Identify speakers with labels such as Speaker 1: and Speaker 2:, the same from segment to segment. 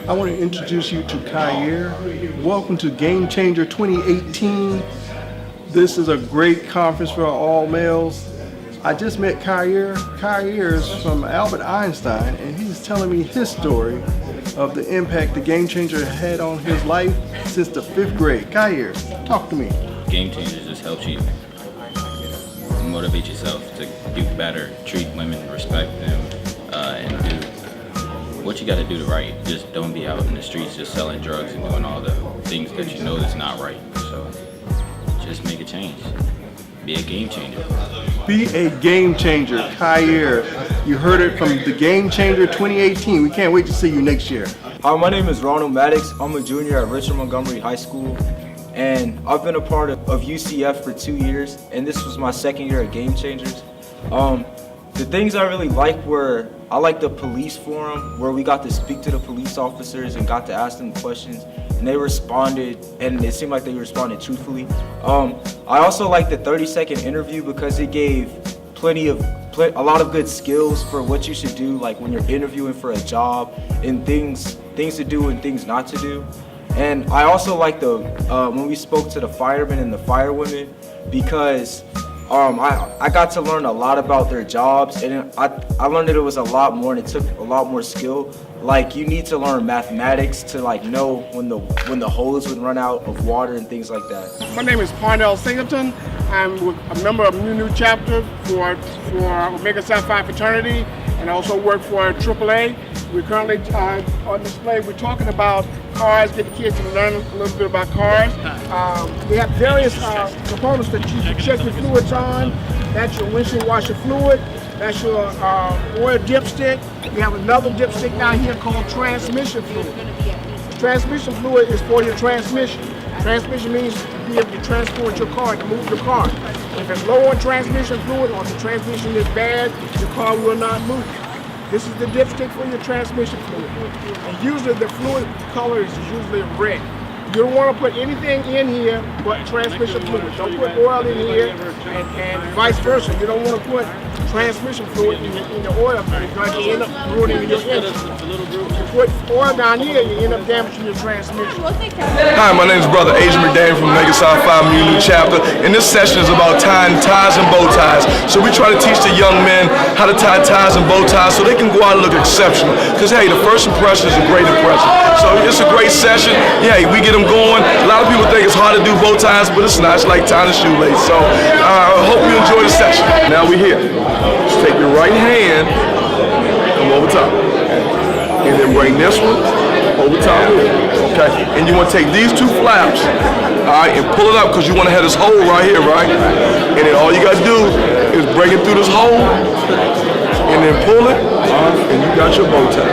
Speaker 1: I want to introduce you to Kyer. Welcome to Game Changer 2018. This is a great conference for all males. I just met Kyer. Kyer is from Albert Einstein, and he's telling me his story of the impact the Game Changer had on his life since the 5th grade. Kyer, talk to me.
Speaker 2: Game Changer just helps you motivate yourself to do better, treat women, respect them, and do what you got to do to right. Just don't be out in the streets just selling drugs and doing all the things that you know that's not right. So just make a change. Be a game changer.
Speaker 1: Be a game changer, Kyer. You heard it from the Game Changer 2018. We can't wait to see you next year.
Speaker 3: Hi, my name is Ronald Maddox. I'm a junior at Richard Montgomery High School, and I've been a part of UCF for 2 years, and this was my 2nd year at Game Changers. The things I really liked were, I liked the police forum, where we got to speak to the police officers and got to ask them questions, and they responded, and it seemed like they responded truthfully. I also liked the 30-second interview because it gave a lot of good skills for what you should do, like when you're interviewing for a job, and things to do and things not to do. And I also like when we spoke to the firemen and the firewomen, because I got to learn a lot about their jobs, and I learned that it was a lot more, and it took a lot more skill. Like, you need to learn mathematics to know when the hose would run out of water and things like that.
Speaker 4: My name is Parnell Singleton. I'm a member of New Chapter for Omega Psi Phi fraternity, and I also work for AAA. We're currently on display. We're talking about cars, get the kids to learn a little bit about cars. We have various components that you can check your fluids on. That's your windshield washer fluid. That's your oil dipstick. We have another dipstick down here called transmission fluid. Transmission fluid is for your transmission. Transmission means to be able to transport your car, to move your car. If it's low on transmission fluid or the transmission is bad, your car will not move. This is the dipstick for your transmission fluid. And usually the fluid color is usually red. You don't want to put anything in here but transmission fluid. Don't put oil in here and vice versa. You don't want to put transmission fluid in the oil because you end up ruining your engine. If you put oil down here, you end up damaging your transmission.
Speaker 5: Hi, my name is Brother Adrian McDaniel from Omega Psi Phi Mu Chapter, and this session is about tying ties and bow ties. So we try to teach the young men how to tie ties and bow ties so they can go out and look exceptional. Because hey, the first impression is a great impression. So it's a great session. Yeah, we get them going. A lot of people think it's hard to do bow ties, but it's not. It's like tying a shoelace. So I hope you enjoy the session. Now we're here. Just take your right hand, come over top. And then bring this one over top here. Okay? And you want to take these 2 flaps, all right, and pull it up because you want to have this hole right here, right? And then all you got to do is break it through this hole and then pull it, and you got your bow tie.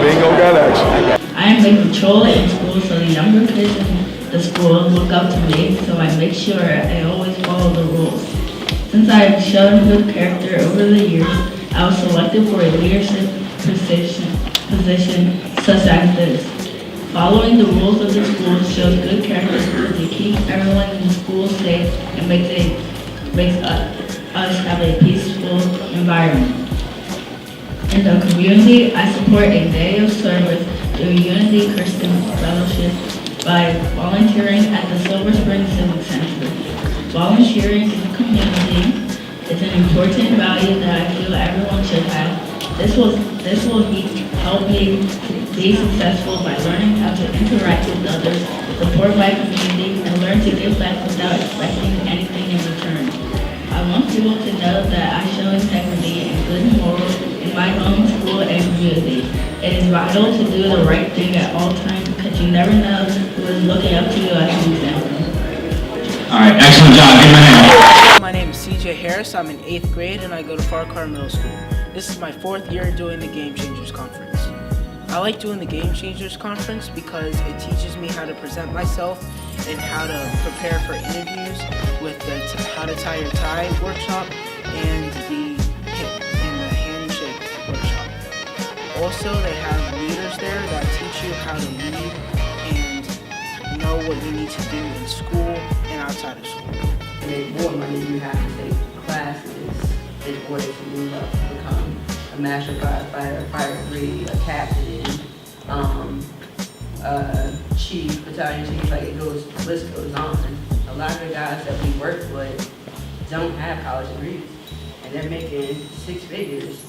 Speaker 5: Bingo, got action.
Speaker 6: I am a patrol in school, so the younger kids in the school look up to me, so I make sure I always follow the rules. Since I have shown good character over the years, I was selected for a leadership position such as this. Following the rules of the school shows good character to keep everyone in the school safe and makes us have a peaceful environment. In the community, I support a day of service through Unity Christian Fellowship by volunteering at the Silver Spring Civic Center. Volunteering in the community is an important value that I feel everyone should have. This will help me be successful by learning how to interact with others, support my community, and learn to give back without expecting anything in return. I want people to know that I show integrity and good morals in my home, school, and community. It is vital to do the right thing at all times because you never know who is looking up to you as an example.
Speaker 7: All right, excellent job. Give him a hand.
Speaker 8: My name is CJ Harris. I'm in 8th grade and I go to Farquhar Middle School. This is my 4th year doing the Game Changers Conference. I like doing the Game Changers Conference because it teaches me how to present myself and how to prepare for interviews with the How to Tie Your Tie workshop and the handshake workshop. Also, they have leaders there that teach you how to lead and know what you need to do in school and outside of school.
Speaker 9: To make more money, you have to take classes in order to move up to become a master firefighter, a fire degree, a captain, chief, battalion chief, like the list goes on. A lot of the guys that we work with don't have college degrees, and they're making 6 figures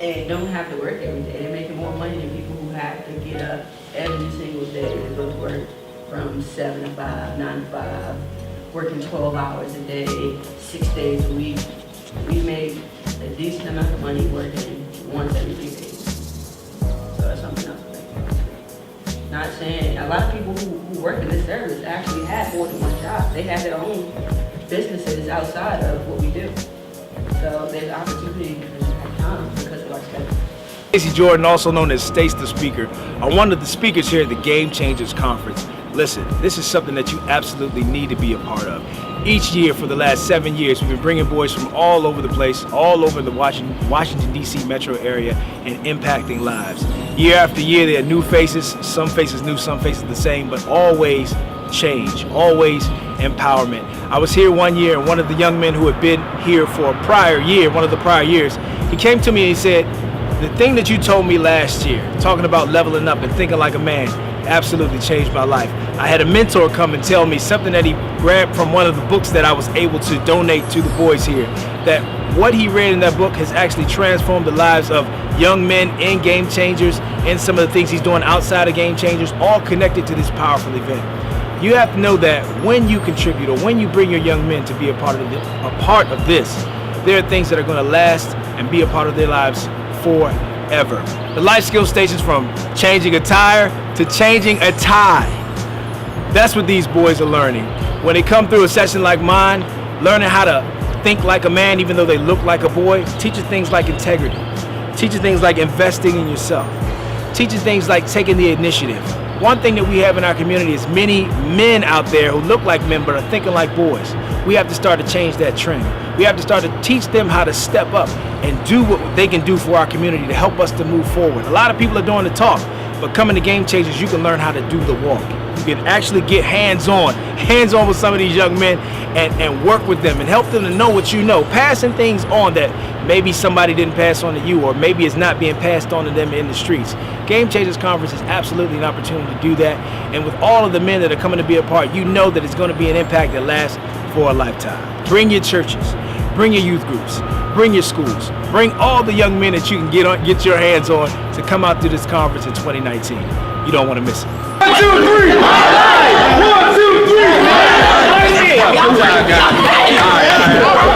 Speaker 9: and don't have to work every day. They're making more money than people who have to get up every single day to go to work from 7 to 5, 9 to 5, working 12 hours a day, 6 days a week. We make a decent amount of money working once every 3 days. So that's something else to think about. Not saying, a lot of people who work in this service actually have more than one job. They have their own businesses outside of what we do. So there's opportunity to come because of our schedule.
Speaker 3: Stacey Jordan, also known as Stace the Speaker, are one of the speakers here at the Game Changers Conference. Listen, this is something that you absolutely need to be a part of. Each year for the last 7 years, we've been bringing boys from all over the place, all over the Washington, D.C. metro area, and impacting lives. Year after year, there are new faces, some faces new, some faces the same, but always change, always empowerment. I was here one year, and one of the young men who had been here for a prior year, one of the prior years, he came to me and he said, the thing that you told me last year, talking about leveling up and thinking like a man, absolutely changed my life. I had a mentor come and tell me something that he grabbed from one of the books that I was able to donate to the boys here, that what he read in that book has actually transformed the lives of young men in Game Changers and some of the things he's doing outside of Game Changers, all connected to this powerful event. You have to know that when you contribute or when you bring your young men to be a part of this, there are things that are going to last and be a part of their lives forever. The life skill stations from changing a tire to changing a tie. That's what these boys are learning. When they come through a session like mine, learning how to think like a man even though they look like a boy, teaching things like integrity, teaching things like investing in yourself, teaching things like taking the initiative. One thing that we have in our community is many men out there who look like men but are thinking like boys. We have to start to change that trend. We have to start to teach them how to step up and do what they can do for our community to help us to move forward. A lot of people are doing the talk, but coming to Game Changers, you can learn how to do the walk. You can actually get hands-on with some of these young men and work with them and help them to know what you know, passing things on that maybe somebody didn't pass on to you, or maybe it's not being passed on to them in the streets. Game Changers Conference is absolutely an opportunity to do that, and with all of the men that are coming to be a part, you know that it's going to be an impact that lasts for a lifetime. Bring your churches, bring your youth groups, bring your schools, bring all the young men that you can get your hands on to come out to this conference in 2019. You don't want to miss it.
Speaker 5: 1, 2, 3! 1, 2, 3!